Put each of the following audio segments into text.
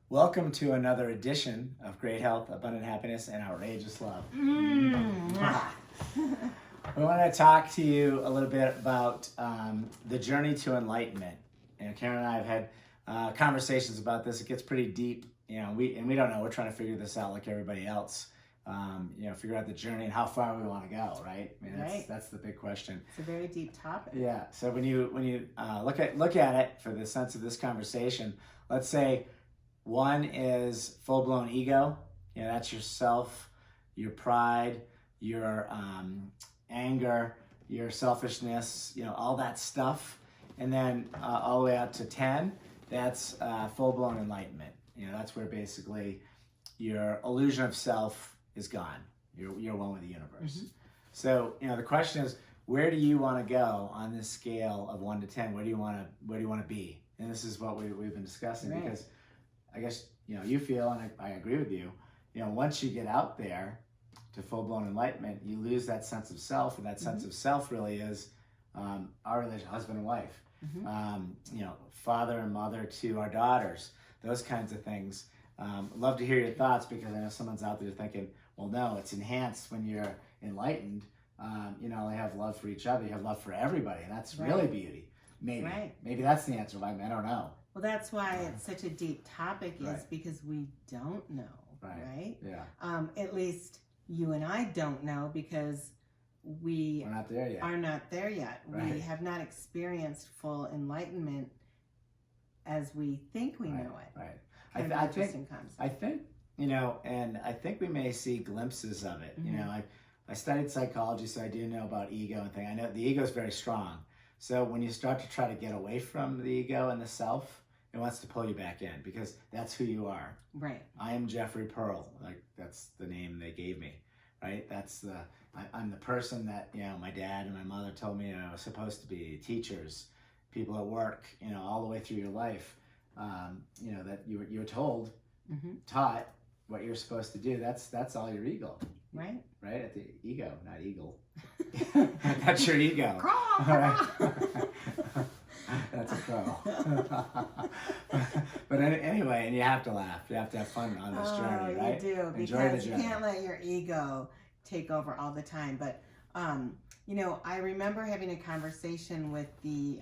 Welcome to another edition of Great Health, Abundant Happiness, and Outrageous Love. We want to talk to you a little bit about the journey to enlightenment. Karen and I have had conversations about this. It gets pretty deep, we don't know. We're trying to figure this out like everybody else. Figure out the journey and how far we want to go, right? That's the big question. It's a very deep topic. Yeah. So when you look at it for the sense of this conversation, let's say one is full-blown ego. That's yourself, your pride, your anger, your selfishness, all that stuff. And then all the way out to 10, that's full-blown enlightenment. That's where basically your illusion of self is gone. You're one with the universe. Mm-hmm. So, the question is, where do you want to go on this scale of 1 to 10? Where do you want to be? And this is what we've been discussing, right? Because I guess, you feel, and I agree with you, once you get out there to full-blown enlightenment, you lose that sense of self, and that sense of self really is our relation, husband and wife, father and mother to our daughters, those kinds of things. Love to hear your thoughts, because I know someone's out there thinking, well, no, it's enhanced when you're enlightened. They have love for each other, you have love for everybody, and that's really beauty. Maybe that's the answer. I don't know. Well, that's why it's such a deep topic, is because we don't know, right? Yeah. At least you and I don't know, because we're not there yet. Are not there yet. Right. We have not experienced full enlightenment as we think we know it. Right. I think, and I think we may see glimpses of it. I studied psychology, so I do know about ego and things. I know the ego is very strong. So when you start to try to get away from the ego and the self, it wants to pull you back in, because that's who you are. Right. I am Jeffrey Pearl. That's the name they gave me, right? I'm the person that, my dad and my mother told me I was supposed to be. Teachers, people at work, all the way through your life, that you were told, taught what you're supposed to do. That's all your ego. Right. Right? At the ego, not eagle. That's your ego. That's a crow. But anyway, and you have to laugh. You have to have fun on this journey, right? You do, Enjoy because the you journey. can't let your ego take over all the time. But, I remember having a conversation with the,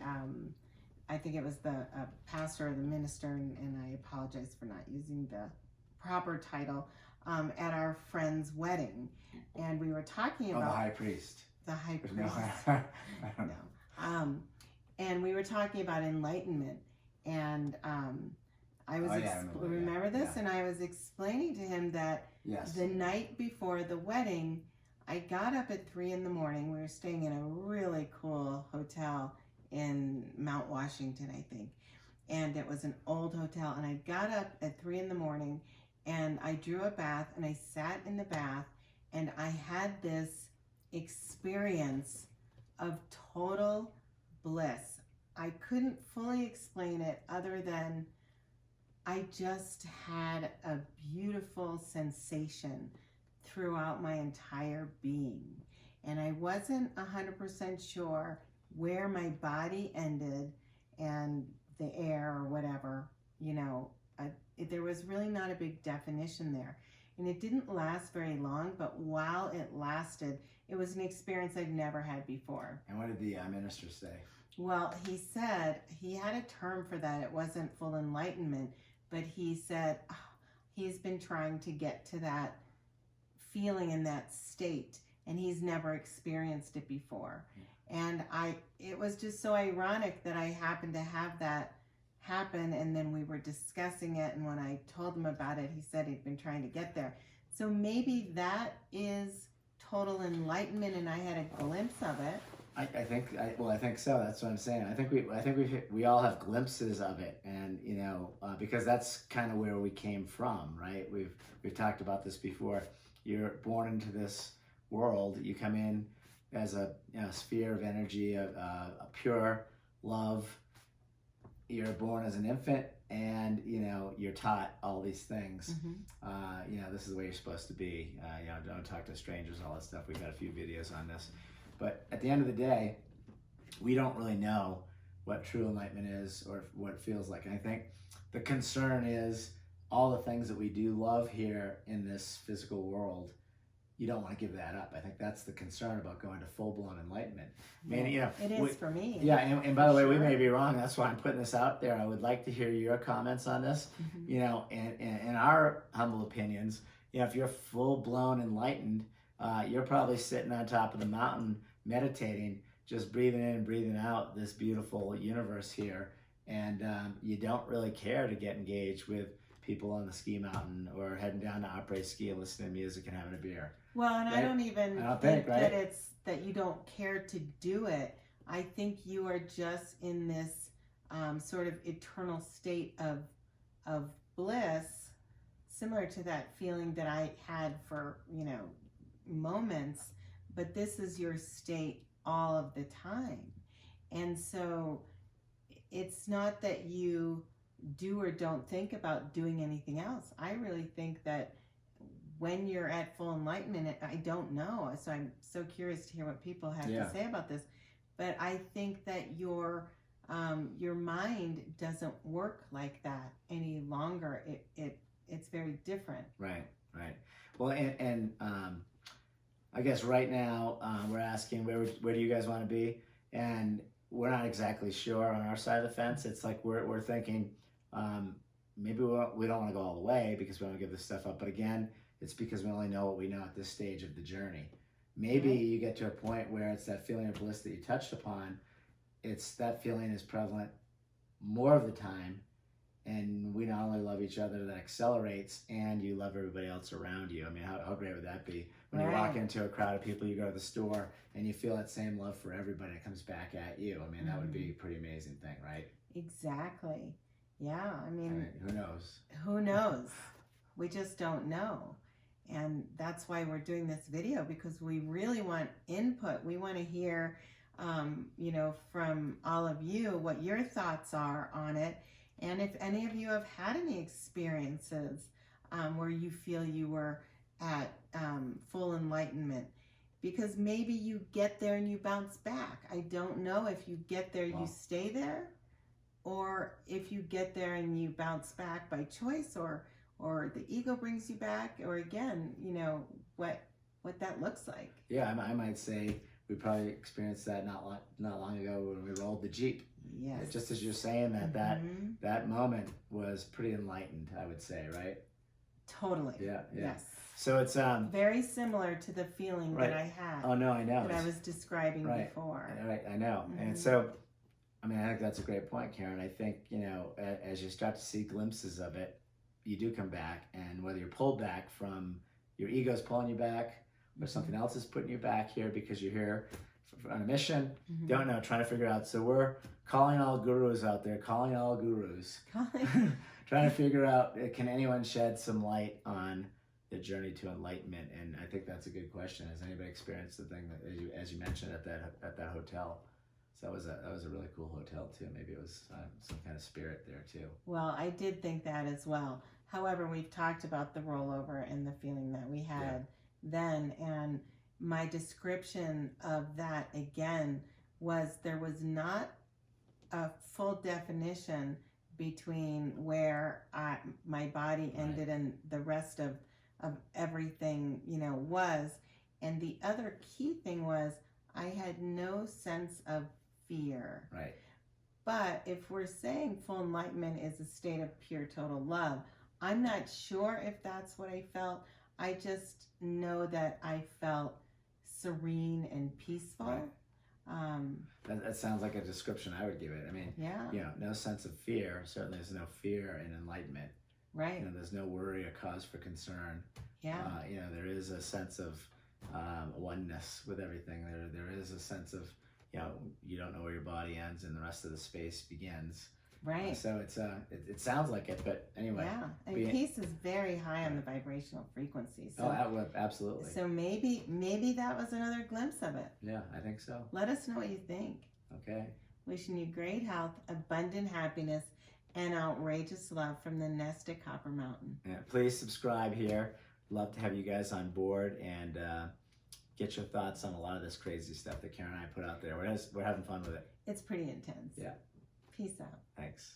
I think it was the pastor or the minister, and I apologize for not using the proper title, at our friend's wedding. And we were talking about... the high priest. The high priest. No, I don't know. And we were talking about enlightenment, and I was remember this, and I was explaining to him that the night before the wedding, I got up at 3 a.m. We were staying in a really cool hotel in Mount Washington, I think, and it was an old hotel. And I got up at 3 a.m. and I drew a bath, and I sat in the bath, and I had this experience of total bliss. I couldn't fully explain it, other than I just had a beautiful sensation throughout my entire being. And I wasn't 100% sure where my body ended and the air or whatever, there was really not a big definition there. And it didn't last very long, but while it lasted, it was an experience I'd never had before. And what did the minister say? Well, he said, he had a term for that. It wasn't full enlightenment, but he said he's been trying to get to that feeling in that state, and he's never experienced it before. And it was just so ironic that I happened to have that happen, and then we were discussing it, and when I told him about it, he said he'd been trying to get there. So maybe that is total enlightenment, and I had a glimpse of it. I think so. That's what I'm saying. I think we all have glimpses of it, and because that's kind of where we came from, right? We've talked about this before. You're born into this world. You come in as a sphere of energy, a pure love. You're born as an infant, and you're taught all these things. This is the way you're supposed to be. Don't talk to strangers, all that stuff. We've got a few videos on this. But at the end of the day, we don't really know what true enlightenment is or what it feels like. And I think the concern is all the things that we do love here in this physical world, you don't want to give that up. I think that's the concern about going to full-blown enlightenment. I mean, you know, it is for me. Yeah, and by the way, we may be wrong. That's why I'm putting this out there. I would like to hear your comments on this. You know, and in our humble opinions, you know, if you're full-blown enlightened, you're probably sitting on top of the mountain meditating, just breathing in and breathing out this beautiful universe here, and you don't really care to get engaged with people on the ski mountain or heading down to après ski and listening to music and having a beer. Well, and right? I don't even think that it's that you don't care to do it. I think you are just in this sort of eternal state of bliss, similar to that feeling that I had for, you know, moments, but this is your state all of the time. And so it's not that you do or don't think about doing anything else. I really think that when you're at full enlightenment, I don't know, so I'm so curious to hear what people have to say about this, but I think that your mind doesn't work like that any longer. It's very different. Right. Well, and I guess right now we're asking where do you guys want to be, and we're not exactly sure on our side of the fence. It's like we're thinking maybe we don't want to go all the way because we want to give this stuff up, but again, it's because we only know what we know at this stage of the journey. Maybe you get to a point where it's that feeling of bliss that you touched upon. It's that feeling is prevalent more of the time, and we not only love each other, that accelerates, and you love everybody else around you. I mean, how great would that be? When you walk into a crowd of people, you go to the store, and you feel that same love for everybody. It comes back at you. I mean, that would be a pretty amazing thing, right? Exactly. Yeah, I mean, who knows? Who knows? We just don't know. And that's why we're doing this video, because we really want input. We want to hear, you know, from all of you what your thoughts are on it. And if any of you have had any experiences where you feel you were at full enlightenment, because maybe you get there and you bounce back. I don't know if you get there, you stay there, or if you get there and you bounce back by choice, or the ego brings you back, or again, you know, what that looks like. Yeah, I might say we probably experienced that not long ago when we rolled the Jeep. Yes. Just as you're saying that moment was pretty enlightened, I would say, right? Totally. Yeah. Yes. So it's very similar to the feeling that I had. Oh no, I know. That I was describing before. Right, I know. And so, I mean, I think that's a great point, Karen. I think, you know, as you start to see glimpses of it, you do come back, and whether you're pulled back from your ego's pulling you back, or something else is putting you back here because you're here on a mission, don't know, trying to figure out. So we're calling all gurus out there, calling all gurus, trying to figure out, can anyone shed some light on the journey to enlightenment? And I think that's a good question. Has anybody experienced the thing that, as you mentioned, at that hotel? So that was a really cool hotel too. Maybe it was some kind of spirit there too. Well, I did think that as well. However, we've talked about the rollover and the feeling that we had then, and my description of that again was there was not a full definition between where my body ended and the rest of everything, you know, was. And the other key thing was I had no sense of fear. Right. But if we're saying full enlightenment is a state of pure total love, I'm not sure if that's what I felt. I just know that I felt serene and peaceful. Right. That sounds like a description I would give it. I mean, you know, no sense of fear. Certainly there's no fear in enlightenment. Right. You know, there's no worry or cause for concern. Yeah. You know, there is a sense of oneness with everything. There is a sense of, you know, you don't know where your body ends and the rest of the space begins. Right. So it sounds like it, but anyway. Yeah, and peace is very high on the vibrational frequency. So, absolutely. So maybe that was another glimpse of it. Yeah, I think so. Let us know what you think. Okay. Wishing you great health, abundant happiness, and outrageous love from the nest at Copper Mountain. Yeah, please subscribe here. Love to have you guys on board and get your thoughts on a lot of this crazy stuff that Karen and I put out there. We're having fun with it. It's pretty intense. Yeah. Peace out. Thanks.